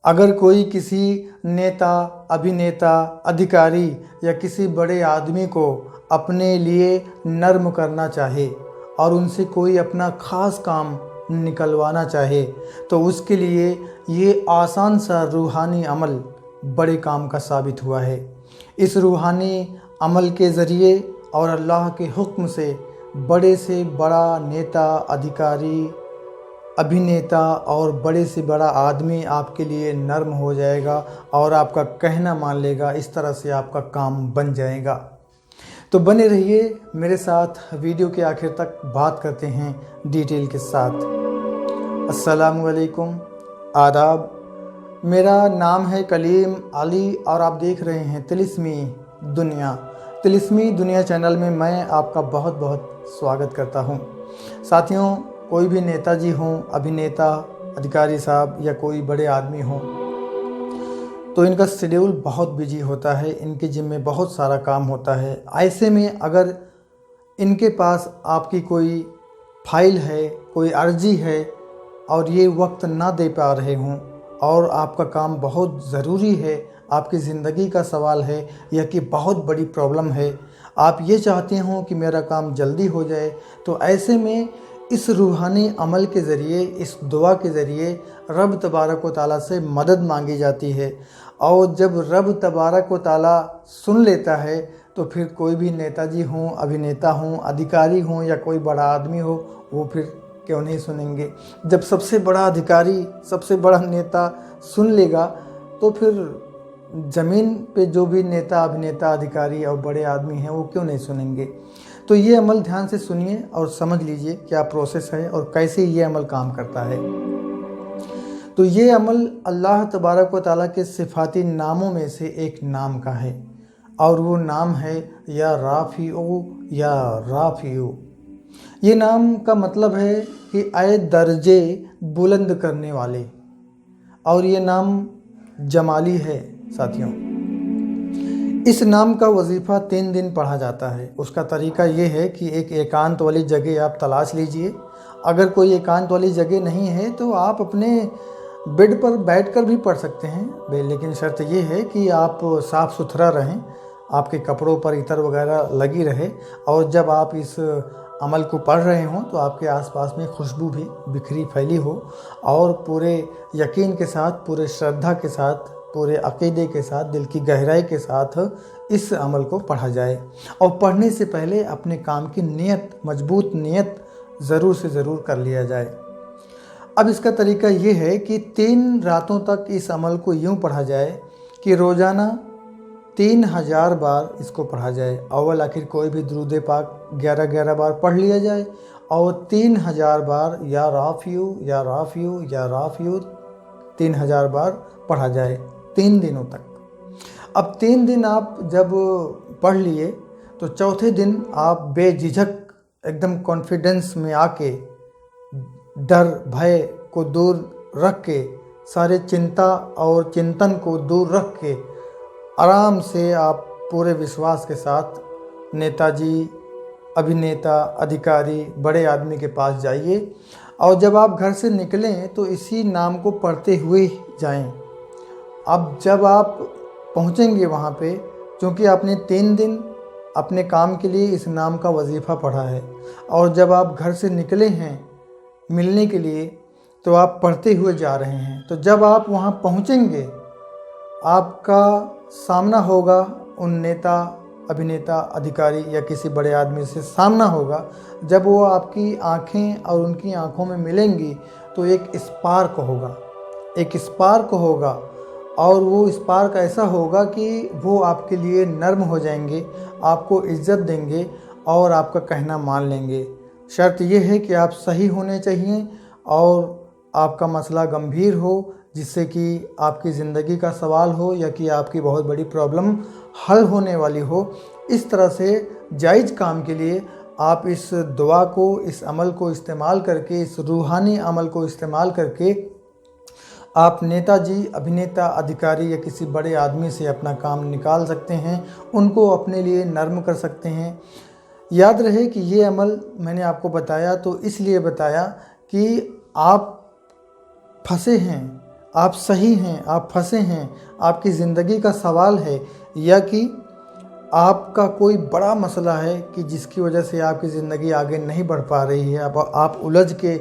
अगर कोई किसी नेता, अभिनेता, अधिकारी या किसी बड़े आदमी को अपने लिए नर्म करना चाहे और उनसे कोई अपना ख़ास काम निकलवाना चाहे तो उसके लिए ये आसान सा रूहानी अमल बड़े काम का साबित हुआ है। इस रूहानी अमल के ज़रिए और अल्लाह के हुक्म से बड़े से बड़ा नेता, अधिकारी, अभिनेता और बड़े से बड़ा आदमी आपके लिए नर्म हो जाएगा और आपका कहना मान लेगा। इस तरह से आपका काम बन जाएगा। तो बने रहिए मेरे साथ, वीडियो के आखिर तक बात करते हैं डिटेल के साथ। अस्सलाम वालेकुम, आदाब। मेरा नाम है कलीम अली और आप देख रहे हैं तिलिस्मी दुनिया। तिलिस्मी दुनिया चैनल में मैं आपका बहुत बहुत स्वागत करता हूं। साथियों, कोई भी नेताजी हों, अभिनेता, अधिकारी साहब या कोई बड़े आदमी हों तो इनका शेड्यूल बहुत बिजी होता है, इनके जिम्मे बहुत सारा काम होता है। ऐसे में अगर इनके पास आपकी कोई फाइल है, कोई अर्जी है और ये वक्त ना दे पा रहे हों और आपका काम बहुत ज़रूरी है, आपकी ज़िंदगी का सवाल है या कि बहुत बड़ी प्रॉब्लम है, आप ये चाहते हो कि मेरा काम जल्दी हो जाए, तो ऐसे में इस रूहानी अमल के ज़रिए, इस दुआ के ज़रिए रब तबारक व तआला से मदद मांगी जाती है। और जब रब तबारक व तआला सुन लेता है तो फिर कोई भी नेताजी हों, अभिनेता हों, अधिकारी हों या कोई बड़ा आदमी हो, वो फिर क्यों नहीं सुनेंगे। जब सबसे बड़ा अधिकारी, सबसे बड़ा नेता सुन लेगा तो फिर ज़मीन पे जो भी नेता, अभिनेता, अधिकारी और बड़े आदमी हैं वो क्यों नहीं सुनेंगे। तो ये अमल ध्यान से सुनिए और समझ लीजिए क्या प्रोसेस है और कैसे ये अमल काम करता है। तो ये अमल अल्लाह तबारक व तआला के सिफाती नामों में से एक नाम का है और वो नाम है या राफ़िऊ या राफ़िऊ। ये नाम का मतलब है कि आए दर्जे बुलंद करने वाले, और ये नाम जमाली है। साथियों, इस नाम का वजीफ़ा 3 दिन पढ़ा जाता है। उसका तरीका ये है कि एक एकांत वाली जगह आप तलाश लीजिए। अगर कोई एकांत वाली जगह नहीं है तो आप अपने बेड पर बैठकर भी पढ़ सकते हैं, लेकिन शर्त ये है कि आप साफ़ सुथरा रहें, आपके कपड़ों पर इत्र वगैरह लगी रहे और जब आप इस अमल को पढ़ रहे हों तो आपके आसपास में खुशबू भी बिखरी फैली हो और पूरे यकीन के साथ, पूरे श्रद्धा के साथ, पूरे अक़ीदे के साथ, दिल की गहराई के साथ इस अमल को पढ़ा जाए। और पढ़ने से पहले अपने काम की नियत, मजबूत नियत ज़रूर से ज़रूर कर लिया जाए। अब इसका तरीका ये है कि 3 रातों तक इस अमल को यूँ पढ़ा जाए कि रोज़ाना 3000 बार इसको पढ़ा जाए। अव्वल आखिर कोई भी दुरूद पाक 11-11 बार पढ़ लिया जाए और 3000 बार या राफ़िऊ या राफ़िऊ या राफ़िऊ 3000 बार पढ़ा जाए 3 दिनों तक। अब 3 दिन आप जब पढ़ लिए तो चौथे दिन आप बेझिझक एकदम कॉन्फिडेंस में आके, डर भय को दूर रख के, सारे चिंता और चिंतन को दूर रख के आराम से आप पूरे विश्वास के साथ नेताजी, अभिनेता, अधिकारी, बड़े आदमी के पास जाइए और जब आप घर से निकलें तो इसी नाम को पढ़ते हुए जाएं। अब जब आप पहुंचेंगे वहाँ पे, क्योंकि आपने 3 दिन अपने काम के लिए इस नाम का वजीफ़ा पढ़ा है और जब आप घर से निकले हैं मिलने के लिए तो आप पढ़ते हुए जा रहे हैं, तो जब आप वहाँ पहुँचेंगे आपका सामना होगा उन नेता, अभिनेता, अधिकारी या किसी बड़े आदमी से सामना होगा। जब वो आपकी आँखें और उनकी आँखों में मिलेंगी तो एक स्पार्क होगा, एक स्पार्क होगा और वो स्पार्क ऐसा होगा कि वो आपके लिए नर्म हो जाएंगे, आपको इज़्ज़त देंगे और आपका कहना मान लेंगे। शर्त यह है कि आप सही होने चाहिए और आपका मसला गंभीर हो, जिससे कि आपकी ज़िंदगी का सवाल हो या कि आपकी बहुत बड़ी प्रॉब्लम हल होने वाली हो। इस तरह से जायज़ काम के लिए आप इस दुआ को, इस अमल को इस्तेमाल करके, इस रूहानी अमल को इस्तेमाल करके आप नेताजी, अभिनेता, अधिकारी या किसी बड़े आदमी से अपना काम निकाल सकते हैं, उनको अपने लिए नर्म कर सकते हैं। याद रहे कि ये अमल मैंने आपको बताया तो इसलिए बताया कि आप फंसे हैं, आप सही हैं, आप फंसे हैं, आपकी ज़िंदगी का सवाल है, या कि आपका कोई बड़ा मसला है कि जिसकी वजह से आपकी ज़िंदगी आगे नहीं बढ़ पा रही है, अब आप उलझ के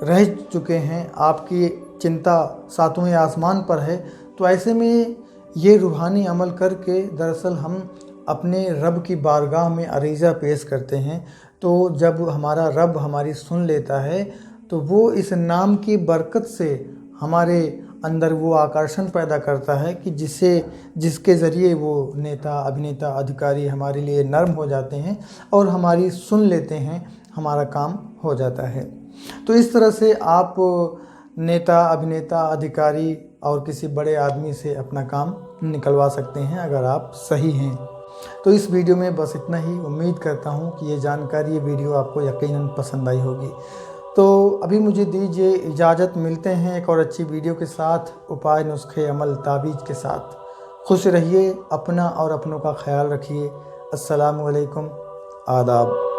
रह चुके हैं, आपकी चिंता सातवें आसमान पर है। तो ऐसे में ये रूहानी अमल करके दरअसल हम अपने रब की बारगाह में अरीज़ा पेश करते हैं। तो जब हमारा रब हमारी सुन लेता है तो वो इस नाम की बरकत से हमारे अंदर वो आकर्षण पैदा करता है कि जिसके ज़रिए वो नेता, अभिनेता, अधिकारी हमारे लिए नर्म हो जाते हैं और हमारी सुन लेते हैं, हमारा काम हो जाता है। तो इस तरह से आप नेता, अभिनेता, अधिकारी और किसी बड़े आदमी से अपना काम निकलवा सकते हैं अगर आप सही हैं। तो इस वीडियो में बस इतना ही। उम्मीद करता हूँ कि ये जानकारी, ये वीडियो आपको यकीनन पसंद आई होगी। तो अभी मुझे दीजिए इजाज़त, मिलते हैं एक और अच्छी वीडियो के साथ, उपाय, नुस्खे, अमल, ताबीज़ के साथ। खुश रहिए, अपना और अपनों का ख्याल रखिए। अस्सलामु अलैकुम, आदाब।